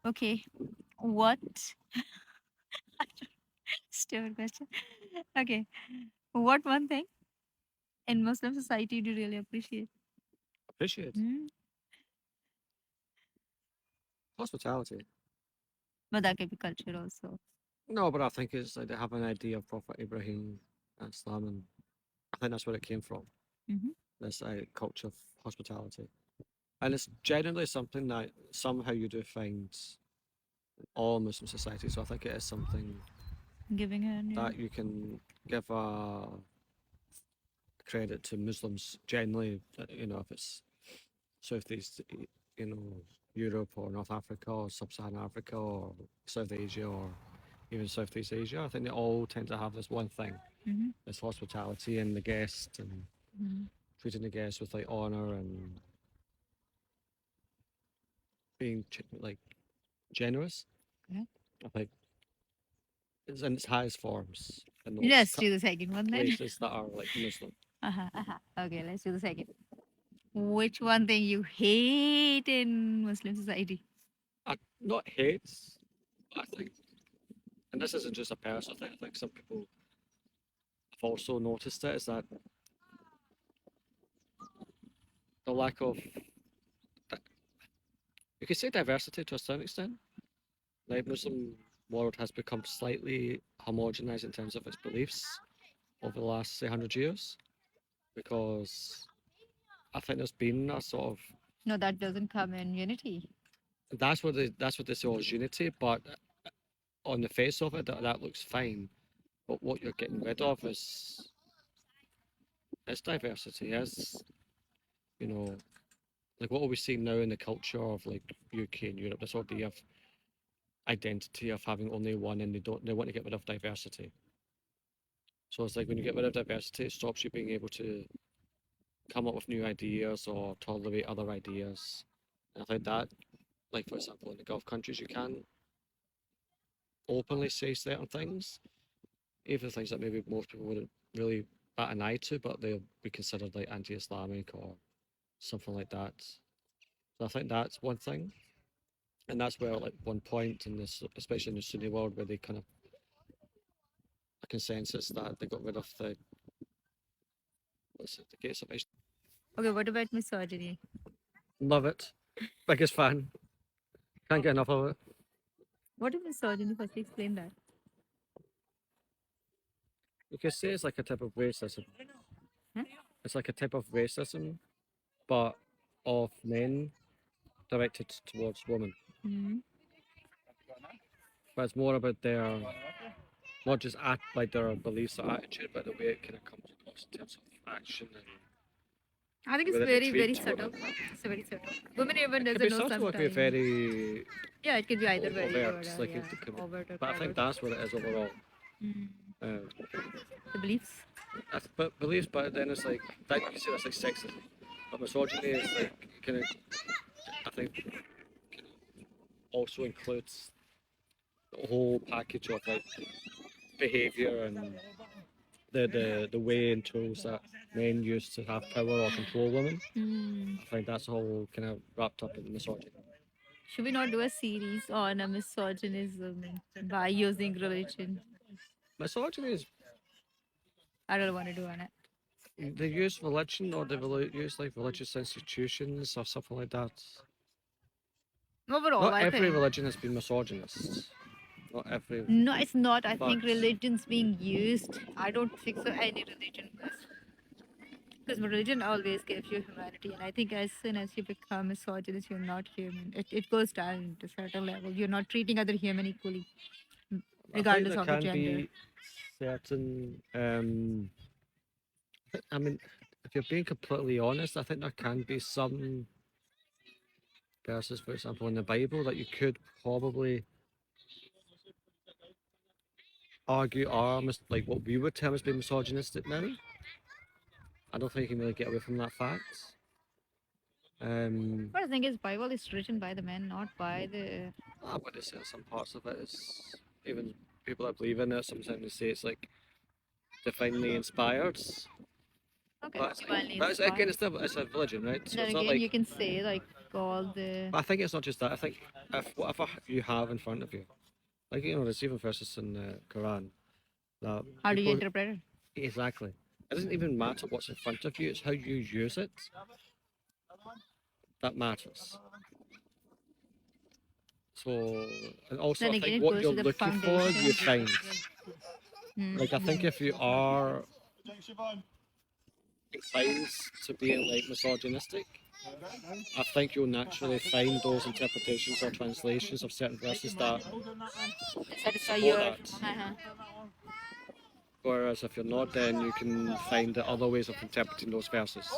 Okay. What? Stupid question. Okay. What one thing in Muslim society do you really appreciate? Appreciate Hmm? hospitality. But that could be culture also. No, but I think it's like they have an idea of Prophet Ibrahim and Islam, and I think that's where it came from. Hmm. This culture of hospitality, and it's generally something that somehow you do find in all Muslim societies. So I think it is something Giving her, yeah. that you can give a credit to Muslims generally. If it's Southeast, Europe or North Africa or Sub-Saharan Africa or South Asia or even Southeast Asia, I think they all tend to have this one thing: Hmm. this hospitality and the guest and Hmm. treating the guest with like honor and being like generous. Okay. I think it's in its highest forms in those Let's do the second one then. places that are like Muslim. Uh-huh, uh-huh. Okay, let's do the second. Which one thing you hate in Muslim society? Not hates, I think, and this isn't just a personal thing. I think some people have also noticed it is that the lack of, you can say diversity to a certain extent. Like Muslim world has become slightly homogenized in terms of its beliefs over the last say 100 years because I think there's been a sort of No, that doesn't come in unity. that's what they say as unity, but on the face of it, that looks fine. But what you're getting rid of is diversity, is you know, like what are we seeing now in the culture of like UK and Europe? This idea of identity of having only one, and they want to get rid of diversity. So it's like when you get rid of diversity, it stops you being able to come up with new ideas or tolerate other ideas. And I think that, like for example, in the Gulf countries, you can openly say certain things, even things that maybe most people wouldn't really bat an eye to, but they'll be considered like anti-Islamic or something like that. So I think that's one thing, and that's where like one point in this, especially in the Sunni world, where they kind of a consensus that they got rid of the what's it, the gates of Ishtar. Okay, what about misogyny? Love it, biggest fan, can't get enough of it. What is misogyny? First, explain that. You could say it's like a type of racism. Huh? It's like a type of racism, but of men directed towards women. Hmm. But it's more about their not just act like their beliefs or attitude, but the way it kind of comes across in terms of action and I think the it's way that they very, very treat subtle. women. It's very subtle. Women even It could doesn't be know subtle, it could be sometimes. very Yeah, it could be either very or overt, like yeah, it could be, overt or but I think covert. that's what it is overall. Mm. Um, The beliefs. but beliefs, but then it's like that you can say that's like sexism, but misogyny is like kind of I think also includes the whole package of like behavior and the way and tools that men use to have power or control women. Mm. I think that's all kind of wrapped up in misogyny. Should we not do a series on a misogynism by using religion? Misogyny is I don't want to do on it. they use religion or they use like religious institutions or something like that. Overall, Not I every think. religion has been misogynist. Not every, No, it's not. I but think religion's being used. I don't think so. Any religion because religion always gives you humanity, and I think as soon as you become misogynist, you're not human. It goes down to a certain level. You're not treating other human equally, I think regardless there of the can gender. be certain. I mean, if you're being completely honest, I think there can be some verses, for example, in the Bible that you could probably argue are like what we would term as being misogynistic now. I don't think you can really get away from that fact. Um, But the thing is, Bible is written by the men, not by the. I would say some parts of it is even people that believe in it sometimes they say it's like divinely inspired. Okay, But, divinely but again, inspired. it's a religion, right? So Then it's not again, like. you can say like all the. But I think it's not just that. I think if whatever you have in front of you, like there's even verses in the Quran that How do you people interpret it? exactly. It doesn't even matter what's in front of you; it's how you use it that matters. So, and also, Then I again, think it what goes you're to the looking for, you foundation. find. Like, I think Mm-hmm. if you are inclined to being like misogynistic, I think you'll naturally find those interpretations or translations of certain verses that Satisfy support your. that. Whereas if you're not, then you can find the other ways of interpreting those verses.